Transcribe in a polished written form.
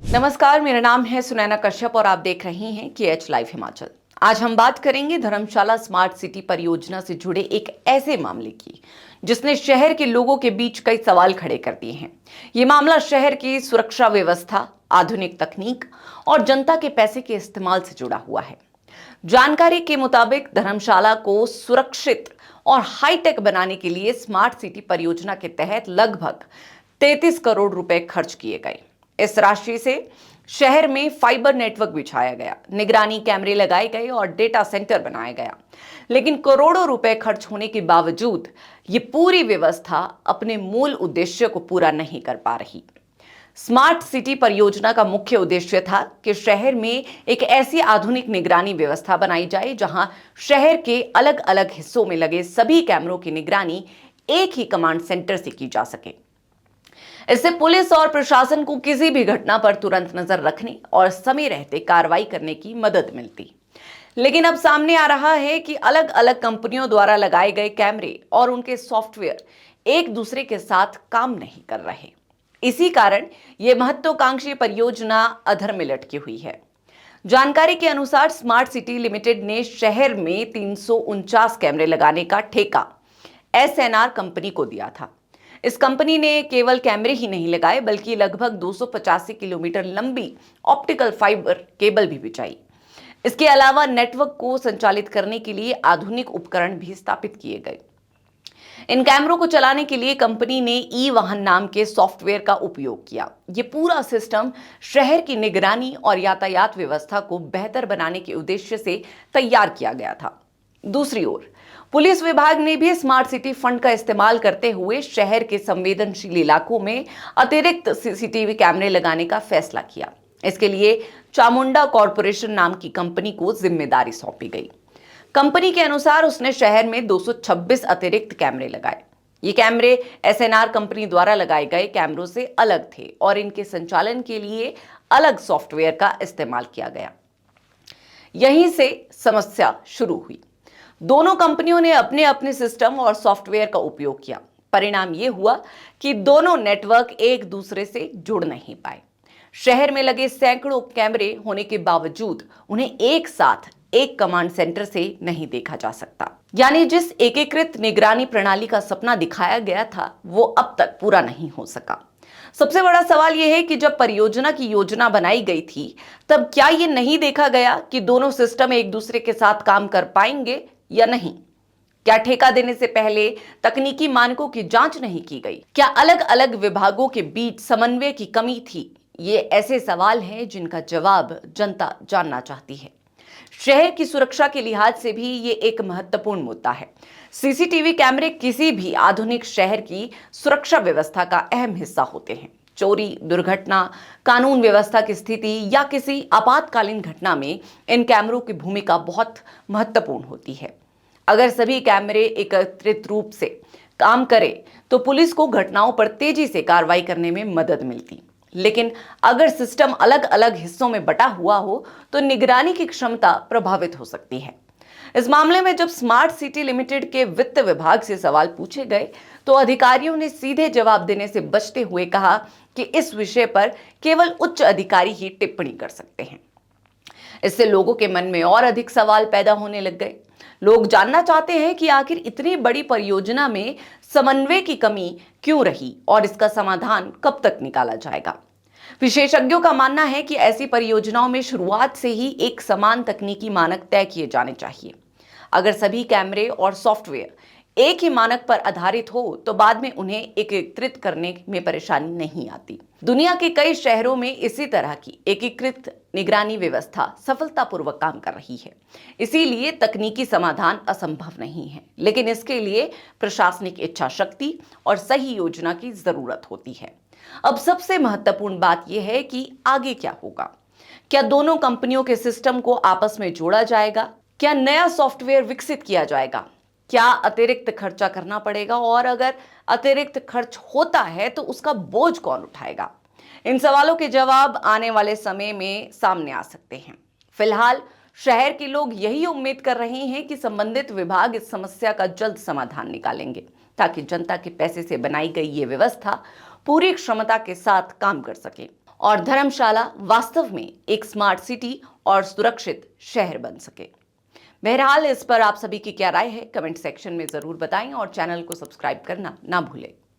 नमस्कार, मेरा नाम है सुनैना कश्यप और आप देख रहे हैं KH लाइव हिमाचल। आज हम बात करेंगे धर्मशाला स्मार्ट सिटी परियोजना से जुड़े एक ऐसे मामले की जिसने शहर के लोगों के बीच कई सवाल खड़े कर दिए हैं। ये मामला शहर की सुरक्षा व्यवस्था, आधुनिक तकनीक और जनता के पैसे के इस्तेमाल से जुड़ा हुआ है। जानकारी के मुताबिक धर्मशाला को सुरक्षित और हाईटेक बनाने के लिए स्मार्ट सिटी परियोजना के तहत लगभग 33 करोड़ रुपए खर्च किए गए। इस राशि से शहर में फाइबर नेटवर्क बिछाया गया, निगरानी कैमरे लगाए गए और डेटा सेंटर बनाया गया। लेकिन करोड़ों रुपए खर्च होने के बावजूद ये पूरी व्यवस्था अपने मूल उद्देश्य को पूरा नहीं कर पा रही। स्मार्ट सिटी परियोजना का मुख्य उद्देश्य था कि शहर में एक ऐसी आधुनिक निगरानी व्यवस्था बनाई जाए जहां शहर के अलग अलग हिस्सों में लगे सभी कैमरों की निगरानी एक ही कमांड सेंटर से की जा सके। इससे पुलिस और प्रशासन को किसी भी घटना पर तुरंत नजर रखने और समय रहते कार्रवाई करने की मदद मिलती। लेकिन अब सामने आ रहा है कि अलग अलग कंपनियों द्वारा लगाए गए कैमरे और उनके सॉफ्टवेयर एक दूसरे के साथ काम नहीं कर रहे। इसी कारण यह महत्वाकांक्षी परियोजना अधर में लटकी हुई है। जानकारी के अनुसार स्मार्ट सिटी लिमिटेड ने शहर में 349 कैमरे लगाने का ठेका SNR कंपनी को दिया था। इस कंपनी ने केवल कैमरे ही नहीं लगाए बल्कि लगभग 285 किलोमीटर लंबी ऑप्टिकल फाइबर केबल भी बिछाई। इसके अलावा नेटवर्क को संचालित करने के लिए आधुनिक उपकरण भी स्थापित किए गए। इन कैमरों को चलाने के लिए कंपनी ने ई-वाहन नाम के सॉफ्टवेयर का उपयोग किया। ये पूरा सिस्टम शहर की निगरानी और यातायात व्यवस्था को बेहतर बनाने के उद्देश्य से तैयार किया गया था। दूसरी ओर पुलिस विभाग ने भी स्मार्ट सिटी फंड का इस्तेमाल करते हुए शहर के संवेदनशील इलाकों में अतिरिक्त CCTV कैमरे लगाने का फैसला किया। इसके लिए चामुंडा कॉरपोरेशन नाम की कंपनी को जिम्मेदारी सौंपी गई। कंपनी के अनुसार उसने शहर में 226 अतिरिक्त कैमरे लगाए। ये कैमरे SNR कंपनी द्वारा लगाए गए कैमरों से अलग थे और इनके संचालन के लिए अलग सॉफ्टवेयर का इस्तेमाल किया गया। यहीं से समस्या शुरू हुई। दोनों कंपनियों ने अपने अपने सिस्टम और सॉफ्टवेयर का उपयोग किया। परिणाम यह हुआ कि दोनों नेटवर्क एक दूसरे से जुड़ नहीं पाए। शहर में लगे सैकड़ों कैमरे होने के बावजूद उन्हें एक साथ एक कमांड सेंटर से नहीं देखा जा सकता। यानी जिस एकीकृत निगरानी प्रणाली का सपना दिखाया गया था वो अब तक पूरा नहीं हो सका। सबसे बड़ा सवाल यह है कि जब परियोजना की योजना बनाई गई थी तब क्या यह नहीं देखा गया कि दोनों सिस्टम एक दूसरे के साथ काम कर पाएंगे या नहीं? क्या ठेका देने से पहले तकनीकी मानकों की जांच नहीं की गई? क्या अलग अलग विभागों के बीच समन्वय की कमी थी? ये ऐसे सवाल हैं जिनका जवाब जनता जानना चाहती है। शहर की सुरक्षा के लिहाज से भी ये एक महत्वपूर्ण मुद्दा है। CCTV कैमरे किसी भी आधुनिक शहर की सुरक्षा व्यवस्था का अहम हिस्सा होते हैं। चोरी, दुर्घटना, कानून व्यवस्था की स्थिति या किसी आपातकालीन घटना में इन कैमरों की भूमिका बहुत महत्वपूर्ण होती है। अगर सभी कैमरे एकत्रित रूप से काम करें तो पुलिस को घटनाओं पर तेजी से कार्रवाई करने में मदद मिलती। लेकिन अगर सिस्टम अलग अलग हिस्सों में बटा हुआ हो तो निगरानी की क्षमता प्रभावित हो सकती है। इस मामले में जब स्मार्ट सिटी लिमिटेड के वित्त विभाग से सवाल पूछे गए तो अधिकारियों ने सीधे जवाब देने से बचते हुए कहा कि इस विषय पर केवल उच्च अधिकारी ही टिप्पणी कर सकते हैं। इससे लोगों के मन में और अधिक सवाल पैदा होने लग गए। लोग जानना चाहते हैं कि आखिर इतनी बड़ी परियोजना में समन्वय की कमी क्यों रही और इसका समाधान कब तक निकाला जाएगा। विशेषज्ञों का मानना है कि ऐसी परियोजनाओं में शुरुआत से ही एक समान तकनीकी मानक तय किए जाने चाहिए। अगर सभी कैमरे और सॉफ्टवेयर एक ही मानक पर आधारित हो तो बाद में उन्हें एकीकृत करने में परेशानी नहीं आती। दुनिया के कई शहरों में इसी तरह की एकीकृत निगरानी व्यवस्था सफलतापूर्वक काम कर रही है। इसीलिए तकनीकी समाधान असंभव नहीं है, लेकिन इसके लिए प्रशासनिक इच्छा शक्ति और सही योजना की जरूरत होती है। अब सबसे महत्वपूर्ण बात यह है कि आगे क्या होगा। क्या दोनों कंपनियों के सिस्टम को आपस में जोड़ा जाएगा? क्या नया सॉफ्टवेयर विकसित किया जाएगा? क्या अतिरिक्त खर्चा करना पड़ेगा और अगर अतिरिक्त खर्च होता है तो उसका बोझ कौन उठाएगा? इन सवालों के जवाब आने वाले समय में सामने आ सकते हैं। फिलहाल शहर के लोग यही उम्मीद कर रहे हैं कि संबंधित विभाग इस समस्या का जल्द समाधान निकालेंगे ताकि जनता के पैसे से बनाई गई ये व्यवस्था पूरी क्षमता के साथ काम कर सके और धर्मशाला वास्तव में एक स्मार्ट सिटी और सुरक्षित शहर बन सके। बहरहाल इस पर आप सभी की क्या राय है, कमेंट सेक्शन में जरूर बताएं और चैनल को सब्सक्राइब करना ना भूलें।